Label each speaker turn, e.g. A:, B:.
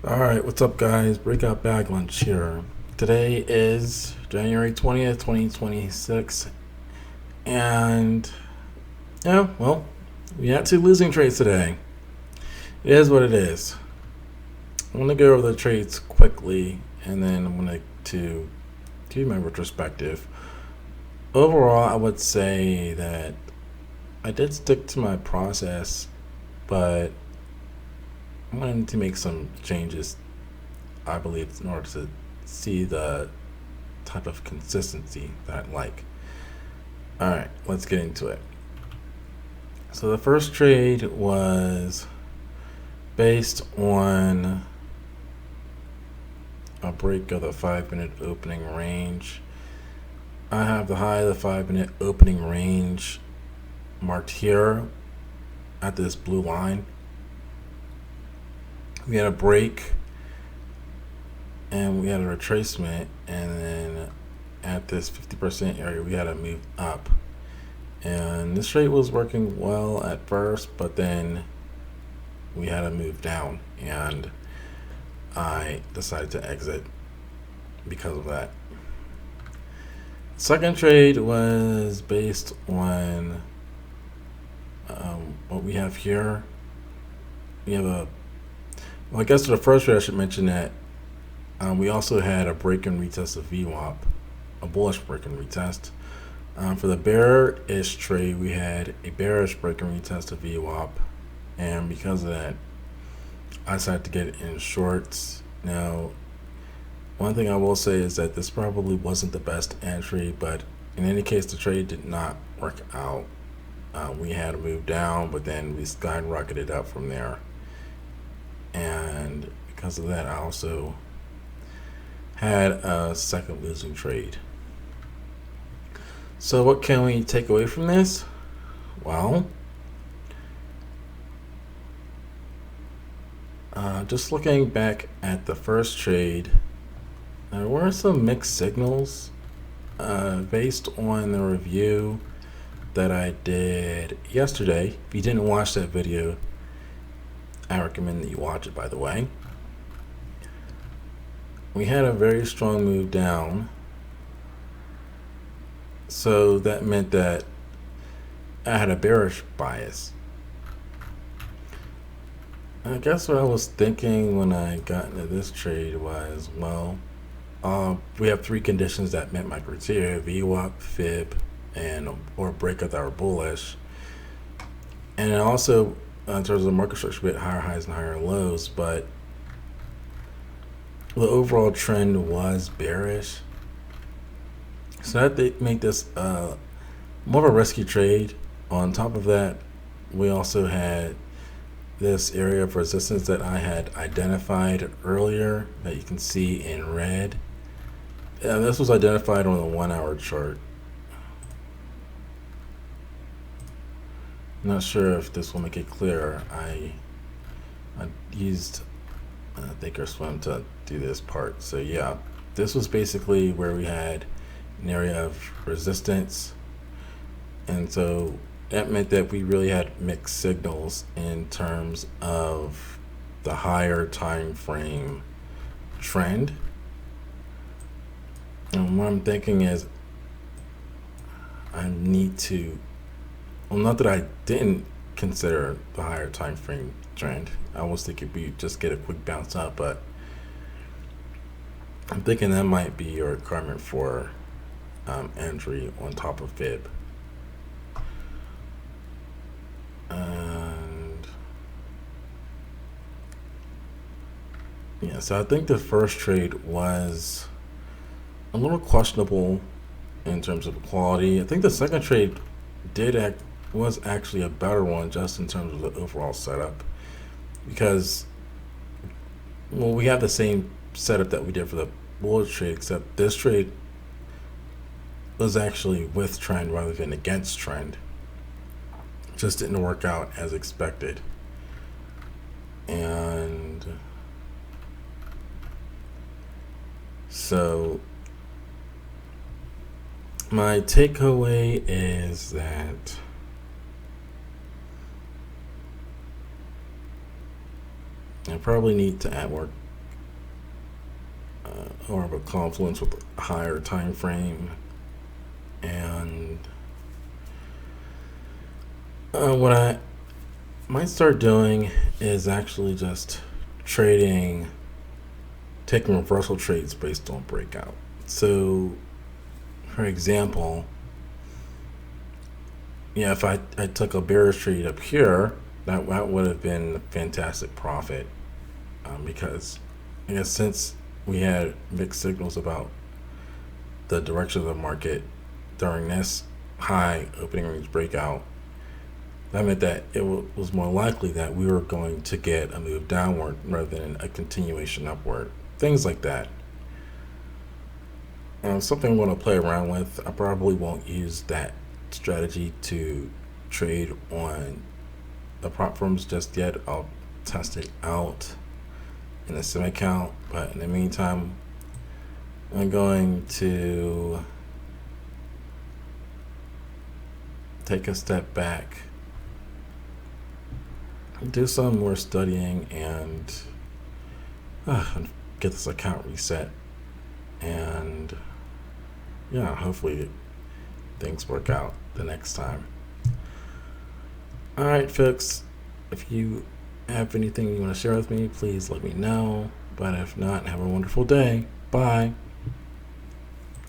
A: Alright, what's up guys? Breakout Bag Lunch here. Today is January 20th, 2026. And, yeah, well, we had two losing trades today. It is what it is. I'm going to go over the trades quickly, and then I'm going to give you my retrospective. Overall, I would say that I did stick to my process, but I wanted to make some changes, I believe, in order to see the type of consistency that I like. Alright, let's get into it. So the first trade was based on a break of the 5-minute opening range. I have the high of the 5-minute opening range marked here at this blue line. We had a break and we had a retracement, and then at this 50% area we had a move up, and this trade was working well at first, but then we had a move down and I decided to exit because of that. Second trade was based on what we have here. We have I guess for the first trade I should mention that we also had a break and retest of VWAP, a bullish break and retest. For the bearish trade, we had a bearish break and retest of VWAP, and because of that, I decided to get in shorts. Now, one thing I will say is that this probably wasn't the best entry, but in any case, the trade did not work out. We had a move down, but then we skyrocketed up from there. And because of that, I also had a second losing trade. So what can we take away from this? Well, just looking back at the first trade, there were some mixed signals based on the review that I did yesterday. If you didn't watch that video, I recommend that you watch it, by the way. We had a very strong move down, so that meant that I had a bearish bias. I guess what I was thinking when I got into this trade was, well, we have three conditions that met my criteria: VWAP, Fib, or breakout that were bullish. And also, in terms of the market structure, we had higher highs and higher lows, but the overall trend was bearish. So that made this more of a risky trade. On top of that, we also had this area of resistance that I had identified earlier that you can see in red. And this was identified on the 1-hour chart. I'm not sure if this will make it clear. I used Thinkorswim to do this part. So yeah, this was basically where we had an area of resistance, and so that meant that we really had mixed signals in terms of the higher time frame trend. And what I'm thinking is I need to, well, not that I didn't consider the higher time frame trend. I was thinking we just get a quick bounce up, but I'm thinking that might be your requirement for entry on top of Fib. And yeah, so I think the first trade was a little questionable in terms of quality. I think the second trade was actually a better one, just in terms of the overall setup, because, well, we have the same setup that we did for the bullish trade, except this trade was actually with trend rather than against trend. Just didn't work out as expected. And so my takeaway is that I probably need to add more or of a confluence with a higher time frame. And what I might start doing is actually just trading, taking reversal trades based on breakout. So, for example, if I took a bearish trade up here, that would have been a fantastic profit, because I guess since we had mixed signals about the direction of the market during this high opening range breakout, that meant that it was more likely that we were going to get a move downward rather than a continuation upward. Things like that. Something I'm going to play around with. I probably won't use that strategy to trade on the prop firms just yet. I'll test it out in a sim account, but in the meantime, I'm going to take a step back, do some more studying, and get this account reset. And yeah, hopefully things work out the next time. All right, folks, if you have anything you want to share with me, please let me know. But if not, have a wonderful day. Bye.